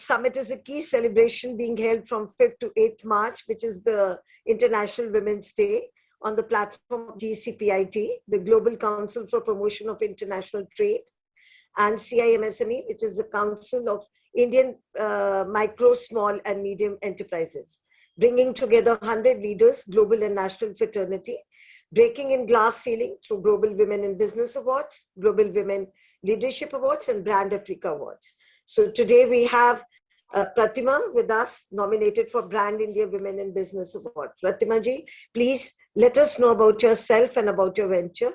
Summit is a key celebration being held from 5th to 8th March, which is the International Women's Day, on the platform of GCPIT, the Global Council for Promotion of International Trade, and CIMSME, which is the Council of Indian Micro, Small and Medium Enterprises, bringing together 100 leaders, global and national fraternity, breaking in glass ceiling through Global Women in Business Awards, Global Women Leadership Awards, and Brand Africa Awards. So today we have Prathima with us, nominated for Brand India Women in Business Award. Prathima ji, please let us know about yourself and about your venture.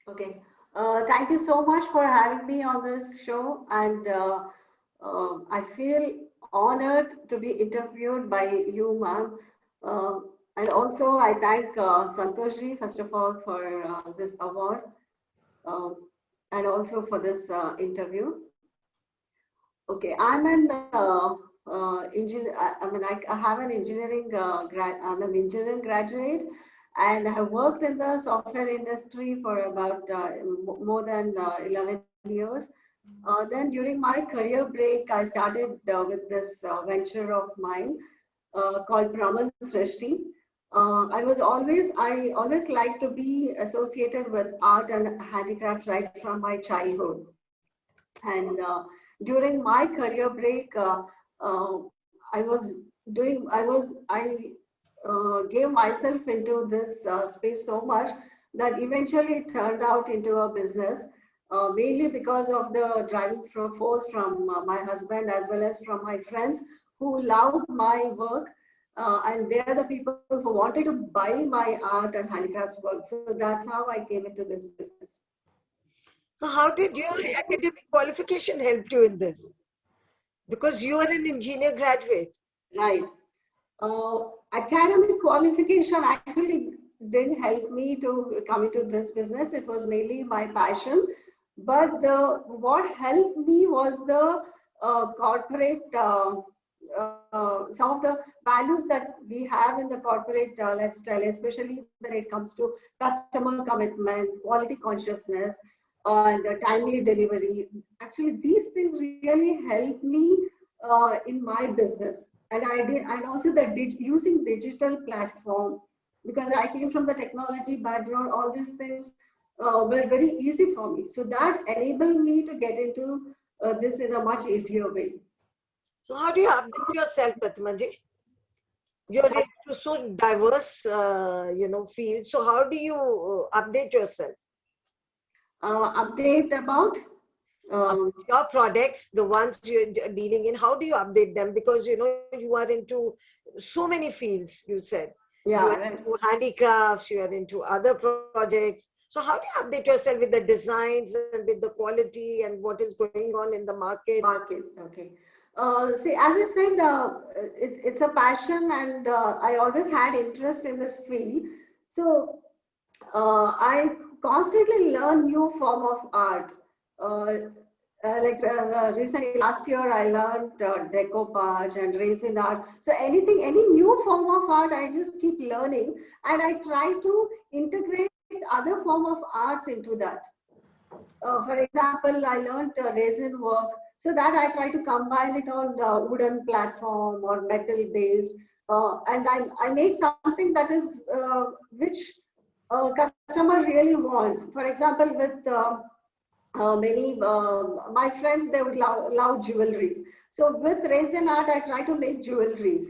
Okay. Thank you so much for having me on this show, and I feel honored to be interviewed by you, ma'am. And also I thank Santoshji, first of all, for this award, and also for this interview. Okay, I'm an engineer. I have an engineering I'm an engineering graduate, and I have worked in the software industry for about more than 11 years. Then during my career break, I started with this venture of mine called Brahman Srishti. I always like to be associated with art and handicraft right from my childhood. And during my career break, I gave myself into this space so much that eventually it turned out into a business, mainly because of the driving force from my husband as well as from my friends who loved my work. And they are the people who wanted to buy my art and handicrafts work. So that's how I came into this business. So how did your academic qualification help you in this? Because you are an engineer graduate. Right. Academic qualification actually didn't help me to come into this business. It was mainly my passion. But what helped me was the corporate, some of the values that we have in the corporate lifestyle, especially when it comes to customer commitment, quality consciousness, and timely delivery. Actually, these things really helped me in my business. And also using digital platform, because I came from the technology background, all these things were very easy for me. So that enabled me to get into this in a much easier way. So how do you update yourself, Prathima ji? You're into so diverse, fields. So how do you update yourself? Update about? Your products, the ones you're dealing in, how do you update them? Because, you are into so many fields, you said. Yeah, you are into handicrafts, you are into other projects. So how do you update yourself with the designs and with the quality and what is going on in the market? Okay. See, as I said, it's a passion, and I always had interest in this field. So I constantly learn new form of art. Recently, last year, I learned decoupage and resin art. So any new form of art, I just keep learning, and I try to integrate other form of arts into that. For example, I learned resin work, so that I try to combine it on wooden platform or metal based, and I make something that is which customer really wants. For example, with many my friends, they would love jewelries. So with resin art, I try to make jewelries,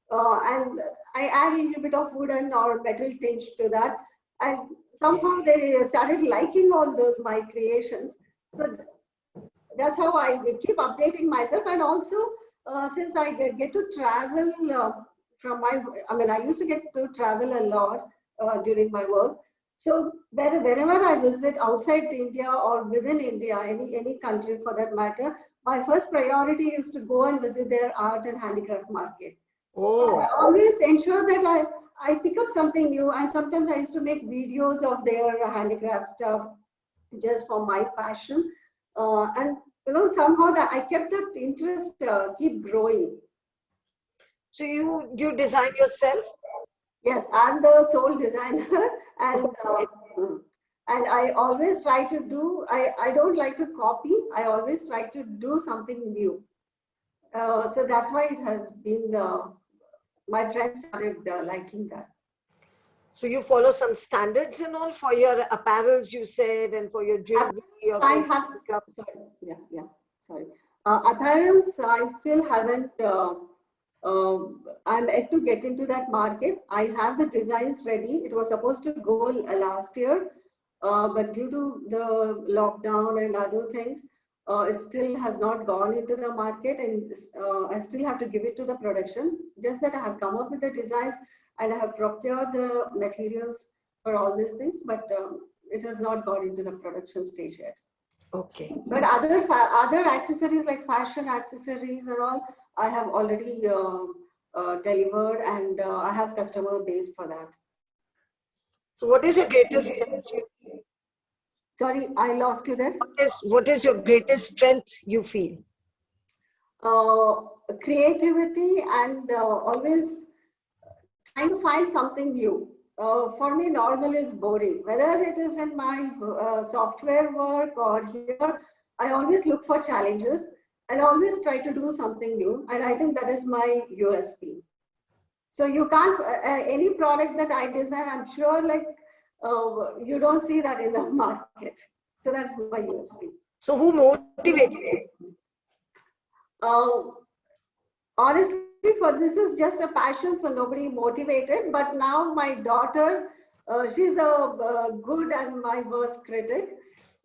and I add a little bit of wooden or metal tinge to that, and somehow they started liking all those my creations. So that's how I keep updating myself. And also since I get to travel I used to get to travel a lot during my work. So wherever I visit outside India or within India, any country for that matter, my first priority is to go and visit their art and handicraft market. Oh. I always ensure that I pick up something new, and sometimes I used to make videos of their handicraft stuff just for my passion. And somehow that I kept that interest keep growing. So you design yourself? Yes, I'm the sole designer, and I always try to do. I don't like to copy. I always try to do something new. So that's why it has been, my friends started liking that. So you follow some standards and all for your apparels, you said, and for your jewelry or I for have, makeup? sorry, yeah, sorry. Apparels, I still haven't, I'm yet to get into that market. I have the designs ready. It was supposed to go last year, but due to the lockdown and other things, it still has not gone into the market, and I still have to give it to the production. Just that I have come up with the designs and I have procured the materials for all these things, but it has not got into the production stage yet. Okay. But other accessories like fashion accessories and all, I have already delivered, and I have customer base for that. So what is your greatest strength? Sorry, I lost you there. What is your greatest strength you feel? Uh, Creativity and always trying to find something new. For me, normal is boring. Whether it is in my software work or here, I always look for challenges and always try to do something new. And I think that is my USP. So you can't, any product that I design, I'm sure like you don't see that in the market. So that's my USP. So who motivated you? Uh, Honestly, for this is just a passion, so nobody motivated. But now my daughter, she's a good and my worst critic.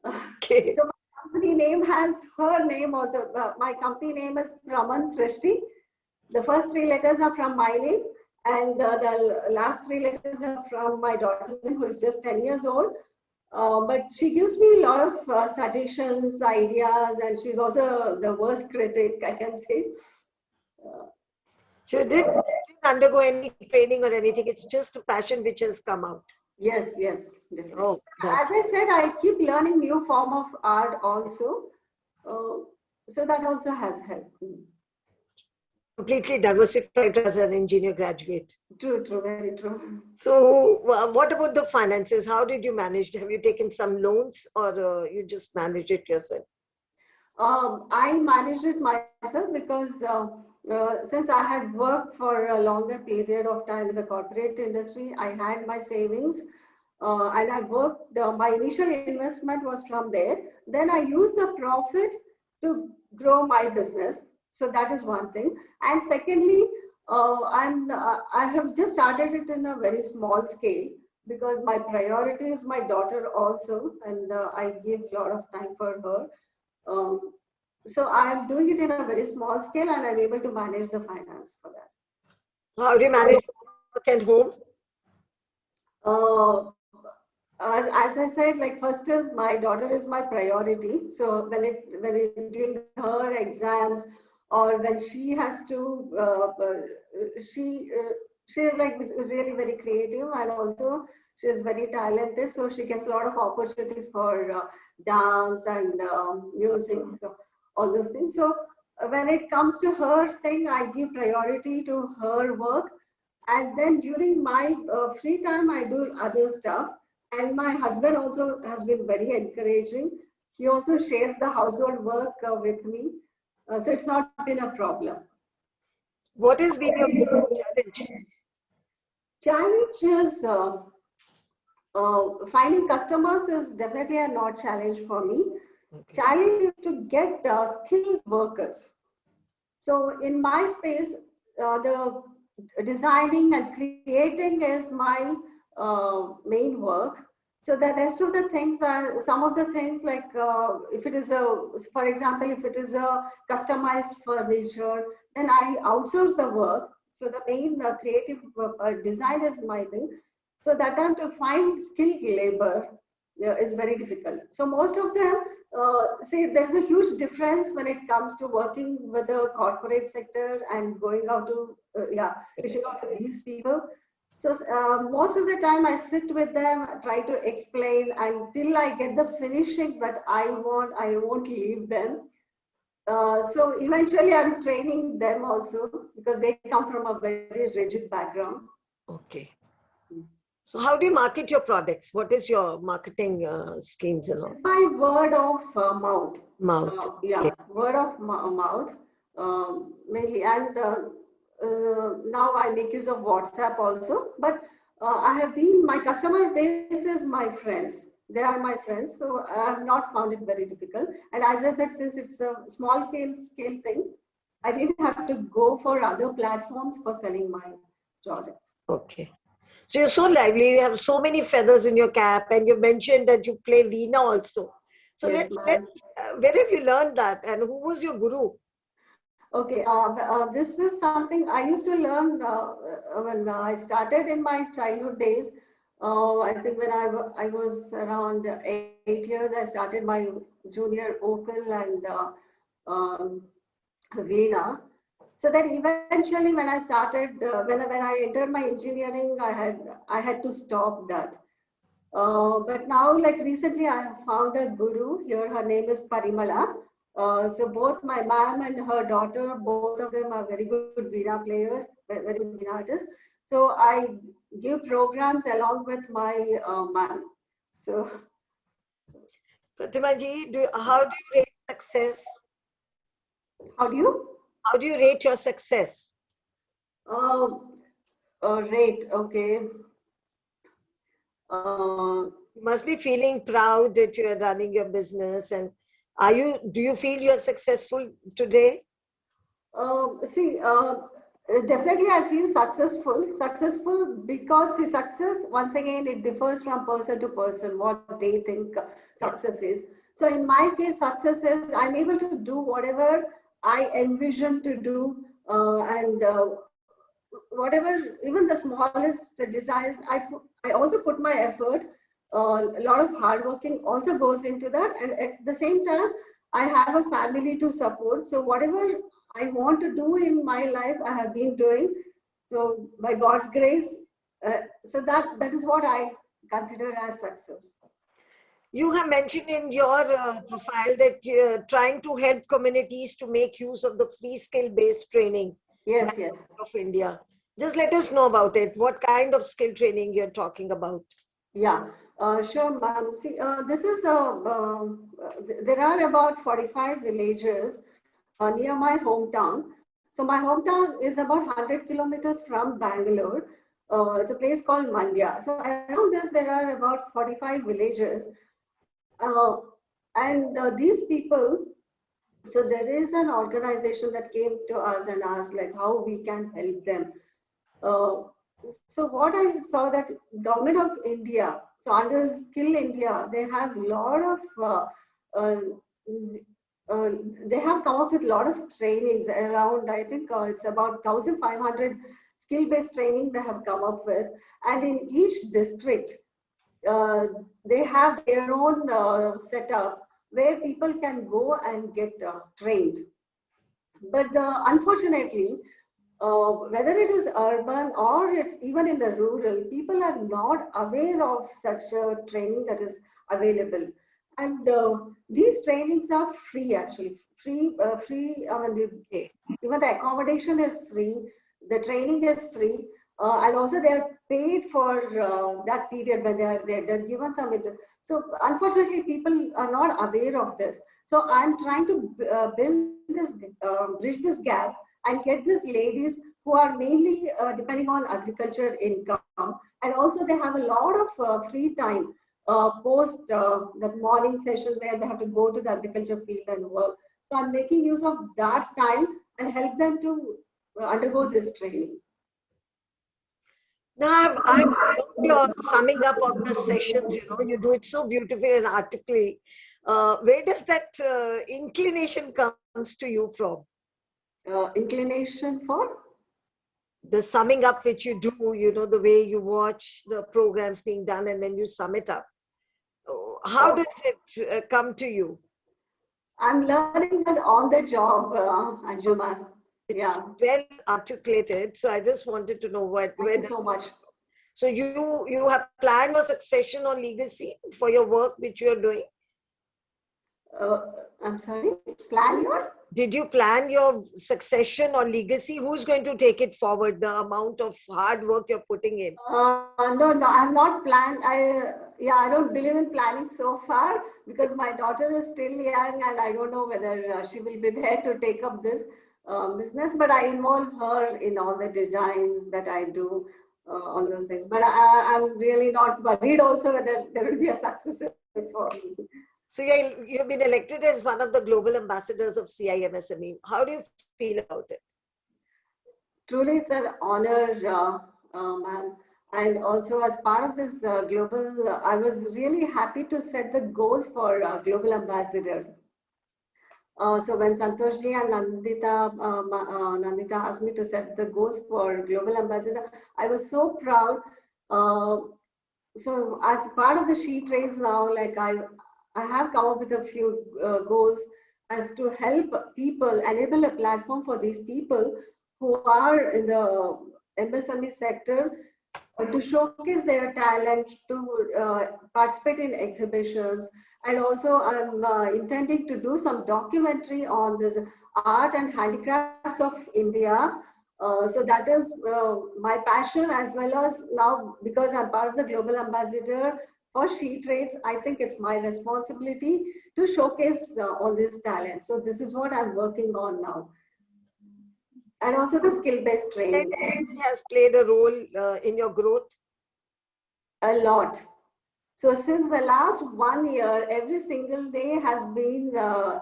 Okay. So my company name has her name also. My company name is Praman Srishti. The first three letters are from my name, and the last three letters are from my daughter's name, who is just 10 years old. But she gives me a lot of suggestions, ideas, and she's also the worst critic, I can say. So you didn't undergo any training or anything. It's just a passion which has come out. Yes, definitely. Oh, As I said, I keep learning new form of art also. So that also has helped me. completely diversified as an engineer graduate. True, very true. So what about the finances? How did you manage? Have you taken some loans or you just managed it yourself? I managed it myself because since I had worked for a longer period of time in the corporate industry, I had my savings and I worked, my initial investment was from there. Then I used the profit to grow my business. So that is one thing. And secondly, I have just started it in a very small scale because my priority is my daughter also, and I give a lot of time for her. Um, so I'm doing it in a very small scale, and I'm able to manage the finance for that. How do you manage work and home? Uh, as I said, like first is my daughter is my priority. So when it during her exams or when she has to, she she is like really very creative, and also she is very talented. So she gets a lot of opportunities for dance and music, all those things. So when it comes to her thing, I give priority to her work, and then during my free time, I do other stuff. And my husband also has been very encouraging. He also shares the household work with me. So it's not been a problem. What has been your biggest challenge? Challenge is finding customers is definitely a not challenge for me. Okay. Challenge is to get skilled workers. So in my space, the designing and creating is my main work. So the rest of the things are some of the things like if it is for example, if it is a customized furniture, then I outsource the work. So the main creative design is my thing. So that time to find skilled labor is very difficult. So most of them, say there's a huge difference when it comes to working with the corporate sector and going out to, reaching out to these people. So most of the time I sit with them, try to explain until I get the finishing that I want, I won't leave them. So eventually I'm training them also because they come from a very rigid background. Okay. So how do you market your products? What is your marketing schemes and all? By word of mouth. Mouth. Yeah, okay. Word of mouth. mainly. And now I make use of WhatsApp also. But my customer base is my friends. They are my friends. So I have not found it very difficult. And as I said, since it's a small scale thing, I didn't have to go for other platforms for selling my products. Okay. So you're so lively. You have so many feathers in your cap, and you mentioned that you play Veena also. So Yes, ma'am. let's where have you learned that, and who was your guru? Okay, this was something I used to learn when I started in my childhood days. I think when I was around 8 years, I started my junior vocal and Veena. So then eventually when I started, when I entered my engineering, I had to stop that. But now, like recently, I have found a guru here. Her name is Parimala. So both my mom and her daughter, both of them are very good Veena players, very good Veena artists. So I give programs along with my mom. So Prathima ji, how do you rate success? how do you? How do you rate your success? Uh, rate, okay. Uh, You must be feeling proud that you are running your business, and do you feel you're successful today? See, definitely I feel successful. Successful because the success, once again, it differs from person to person, what they think Yeah. success is. So in my case, success is I'm able to do whatever I envision to do, and whatever, even the smallest desires, I also put my effort. A lot of hard working also goes into that, and at the same time, I have a family to support. So whatever I want to do in my life, I have been doing. So by God's grace, so that is what I consider as success. You have mentioned in your profile that you're trying to help communities to make use of the free skill-based training by Yes, the yes. Government of India. Just let us know about it. What kind of skill training you're talking about? Yeah, sure, ma'am. See, this is there are about 45 villages near my hometown. So my hometown is about 100 kilometers from Bangalore. It's a place called Mandya. So around this, there are about 45 villages. Uh, and these people, so there is an organization that came to us and asked like how we can help them. Uh, so what I saw that government of India, so under Skill India, they have a lot of uh, uh, they have come up with a lot of trainings around. I think it's about 1,500 skill-based training they have come up with, and in each district uh, they have their own setup where people can go and get trained. But unfortunately, whether it is urban or it's even in the rural, people are not aware of such a training that is available. And these trainings are free actually, free. I mean, Okay. even the accommodation is free, the training is free, and also they are paid for that period when they're given some. So unfortunately, people are not aware of this. So I'm trying to bridge this gap and get these ladies who are mainly depending on agriculture income, and also they have a lot of free time post that morning session where they have to go to the agriculture field and work. So I'm making use of that time and help them to undergo this training. Now, I've loved your summing up of the sessions. You do it so beautifully and articulately. Where does that inclination comes to you from? Inclination for? The summing up which you do, the way you watch the programs being done and then you sum it up. How Oh, does it come to you? I'm learning that on the job, Anjuma. It's Yeah, well articulated. So I just wanted to know thank where you does so it much. come from? So you have planned your succession or legacy for your work which you are doing? Uh, I'm sorry, plan your? Did you plan your succession or legacy? Who's going to take it forward? The amount of hard work you're putting in. No, no, I have not planned. Yeah, I don't believe in planning so far because my daughter is still young and I don't know whether she will be there to take up this. business, but I involve her in all the designs that I do, all those things. But I'm really not worried also whether there will be a successor for me. So you've been elected as one of the global ambassadors of CIMSME. How do you feel about it? Truly, it's an honor, ma'am. And also, as part of this global, I was really happy to set the goals for global ambassador. So when Santoshji and Nandita asked me to set the goals for global ambassador, I was so proud. Uh, so as part of the sheet raise now, like I have come up with a few goals as to help people, enable a platform for these people who are in the MSME sector to showcase their talent, to participate in exhibitions. And also I'm intending to do some documentary on this art and handicrafts of India. So that is my passion, as well as now, because I'm part of the global ambassador for She Trades, I think it's my responsibility to showcase all these talents. So this is what I'm working on now. And also the skill-based training. Has played a role in your growth? A lot. So since the last 1 year, every single day has been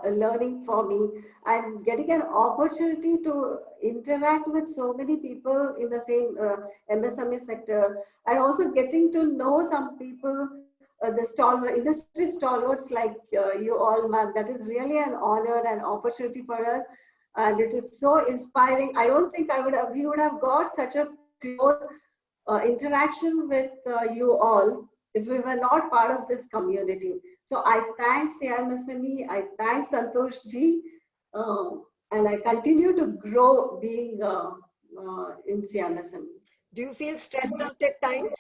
learning for me, and getting an opportunity to interact with so many people in the same MSME sector, and also getting to know some people, the industry stalwarts like you all, ma'am. That is really an honor and opportunity for us, and it is so inspiring. I don't think we would have got such a close interaction with you all if we were not part of this community. So I thank CIMSME, I thank Santosh ji, and I continue to grow being in CIMSME. Do you feel stressed out at times?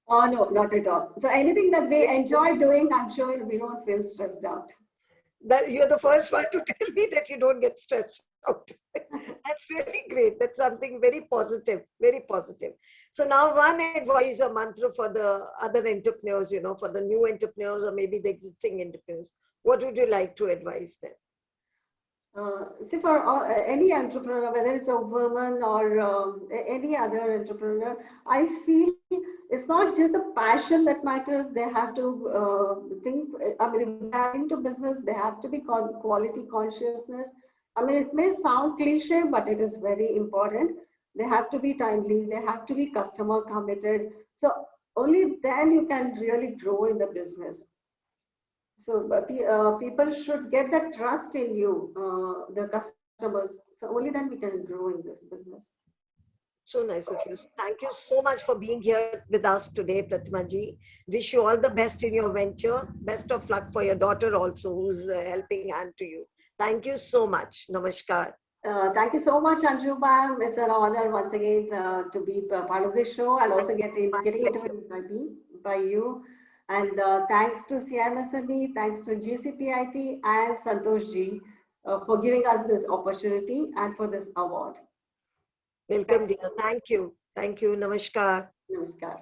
Oh, no, not at all. So anything that we enjoy doing, I'm sure we don't feel stressed out. That you're the first one to tell me that you don't get stressed out. That's really great. That's something very positive, very positive. So now one advice, a mantra for the other entrepreneurs, for the new entrepreneurs or maybe the existing entrepreneurs. What would you like to advise them? See, for any entrepreneur, whether it's a woman or any other entrepreneur, I feel it's not just the passion that matters. They have to think, I mean, if they are into business, they have to be quality consciousness. I mean, it may sound cliche, but it is very important. They have to be timely. They have to be customer committed. So only then you can really grow in the business. So people should get that trust in you, the customers. So only then we can grow in this business. So nice of you. Thank you so much for being here with us today, Prathima ji. Wish you all the best in your venture. Best of luck for your daughter also, who's a helping hand to you. Thank you so much. Namaskar. Thank you so much, Anju ma'am. It's an honor once again to be part of this show and also getting interviewed by you. And thanks to CIMSME, thanks to GCPIT and Santosh ji for giving us this opportunity and for this award. Welcome, dear. Thank you. Thank you. Namaskar. Namaskar.